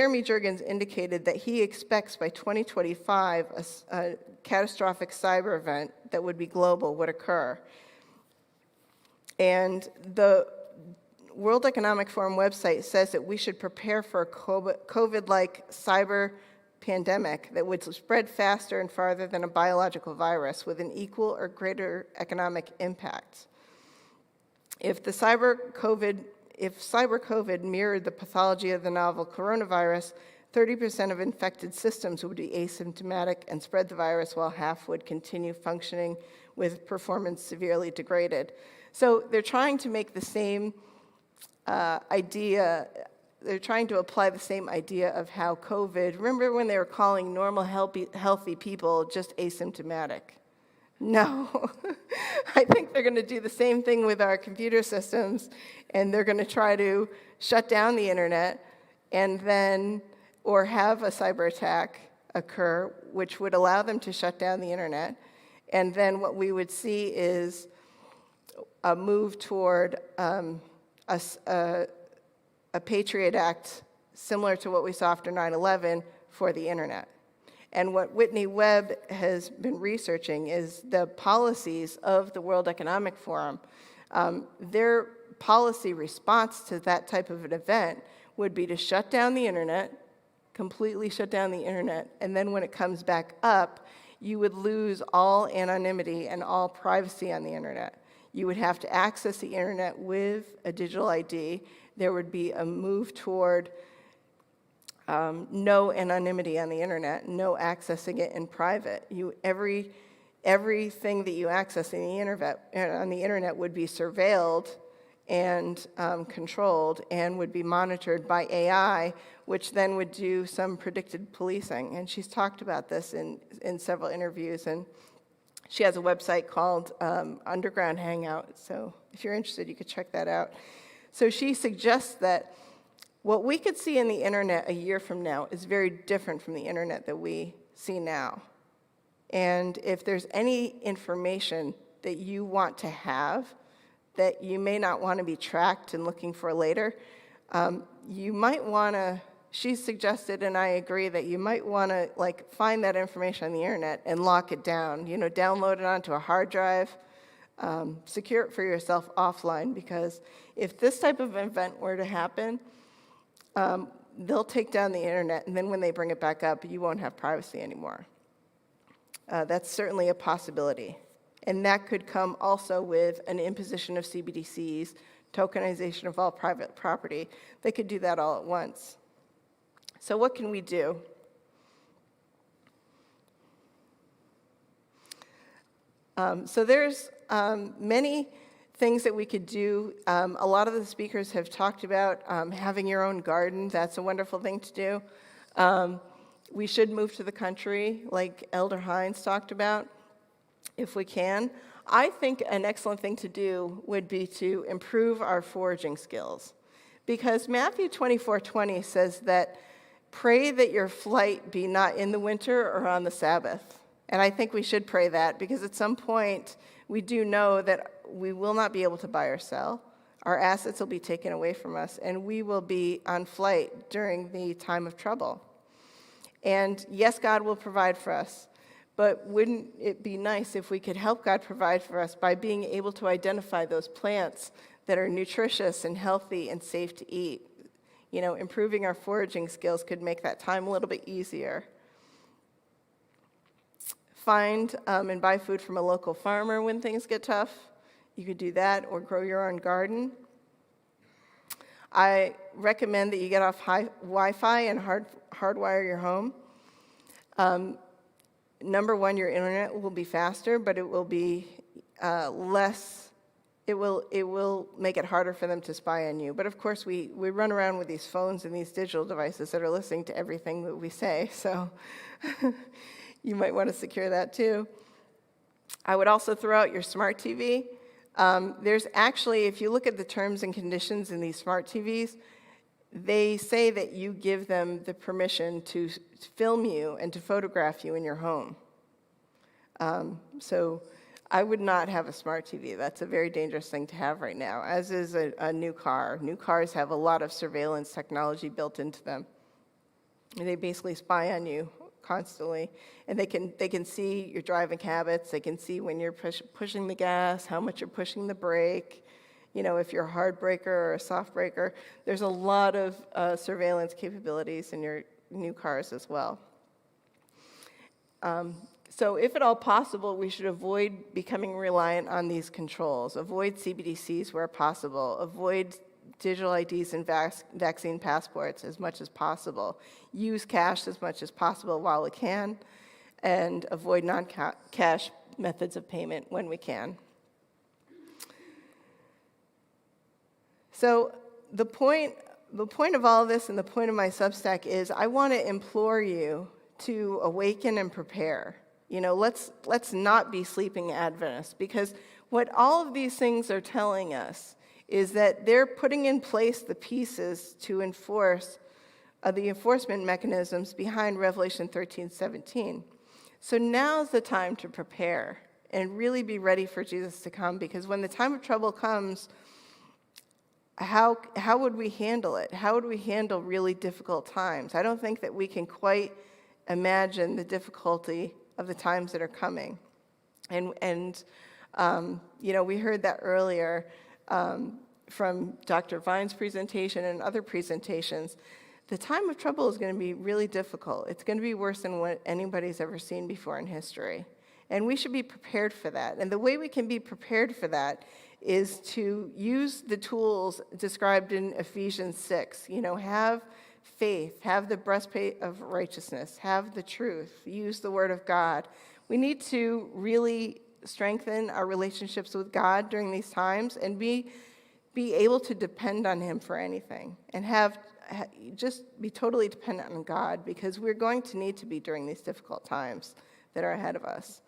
Jeremy Jurgens indicated that he expects by 2025 a catastrophic cyber event that would be global would occur. And the World Economic Forum website says that we should prepare for a COVID-like cyber pandemic that would spread faster and farther than a biological virus with an equal or greater economic impact. If cyber COVID mirrored the pathology of the novel coronavirus, 30% of infected systems would be asymptomatic and spread the virus, while half would continue functioning with performance severely degraded. So they're trying to make the same idea, they're trying to apply the same idea of how COVID, remember when they were calling normal, healthy people just asymptomatic? No, I think they're going to do the same thing with our computer systems, and they're going to try to shut down the internet and then, or have a cyber attack occur, which would allow them to shut down the internet. And then what we would see is a move toward a Patriot Act similar to what we saw after 9/11 for the internet. And what Whitney Webb has been researching is the policies of the World Economic Forum. Their policy response to that type of an event would be to shut down the internet, completely shut down the internet, and then when it comes back up, you would lose all anonymity and all privacy on the internet. You would have to access the internet with a digital ID. There would be a move toward no anonymity on the internet, no accessing it in private. Everything that you access on the internet would be surveilled and controlled and would be monitored by AI, which then would do some predicted policing. And she's talked about this in several interviews, and she has a website called Underground Hangout, so if you're interested, you could check that out. So she suggests that what we could see in the internet a year from now is very different from the internet that we see now. And if there's any information that you want to have that you may not want to be tracked and looking for later, you might want to, she suggested, and I agree, that you might want to find that information on the internet and lock it down, download it onto a hard drive, secure it for yourself offline, because if this type of event were to happen, they'll take down the internet, and then when they bring it back up, you won't have privacy anymore. That's certainly a possibility. And that could come also with an imposition of CBDCs, tokenization of all private property. They could do that all at once. So what can we do? So there's many things that we could do. A lot of the speakers have talked about having your own garden. That's a wonderful thing to do. We should move to the country, like Elder Hines talked about, if we can. I think an excellent thing to do would be to improve our foraging skills, because Matthew 24:20 says that pray that your flight be not in the winter or on the Sabbath. And I think we should pray that, because at some point we do know that we will not be able to buy or sell. Our assets will be taken away from us, and we will be on flight during the time of trouble. And yes, God will provide for us, but wouldn't it be nice if we could help God provide for us by being able to identify those plants that are nutritious and healthy and safe to eat? Improving our foraging skills could make that time a little bit easier. Find and buy food from a local farmer when things get tough. You could do that, or grow your own garden. I recommend that you get off Wi-Fi and hardwire your home. Number one, your internet will be faster, but it will be less. It will make it harder for them to spy on you. But of course, we run around with these phones and these digital devices that are listening to everything that we say. So you might want to secure that too. I would also throw out your smart TV. There's actually, if you look at the terms and conditions in these smart TVs, they say that you give them the permission to film you and to photograph you in your home. So I would not have a smart TV. That's a very dangerous thing to have right now, as is a new car. New cars have a lot of surveillance technology built into them. They basically spy on you constantly, and they can see your driving habits. They can see when you're pushing the gas, how much you're pushing the brake, if you're a hard braker or a soft braker. There's a lot of surveillance capabilities in your new cars as well. So if at all possible, we should avoid becoming reliant on these controls, avoid CBDCs where possible, avoid digital IDs and vaccine passports as much as possible, use cash as much as possible while we can, and avoid non-cash methods of payment when we can. So the point of all this and the point of my Substack is I want to implore you to awaken and prepare. Let's not be sleeping Adventists, because what all of these things are telling us is that they're putting in place the pieces to enforce the enforcement mechanisms behind Revelation 13:17. So now's the time to prepare and really be ready for Jesus to come, because when the time of trouble comes, how would we handle it? How would we handle really difficult times? I don't think that we can quite imagine the difficulty of the times that are coming. And we heard that earlier from Dr. Vine's presentation and other presentations. The time of trouble is going to be really difficult. It's going to be worse than what anybody's ever seen before in history. And we should be prepared for that. And the way we can be prepared for that is to use the tools described in Ephesians 6. Have faith, have the breastplate of righteousness, have the truth, use the word of God. We need to really strengthen our relationships with God during these times and be able to depend on him for anything, and just be totally dependent on God, because we're going to need to be during these difficult times that are ahead of us.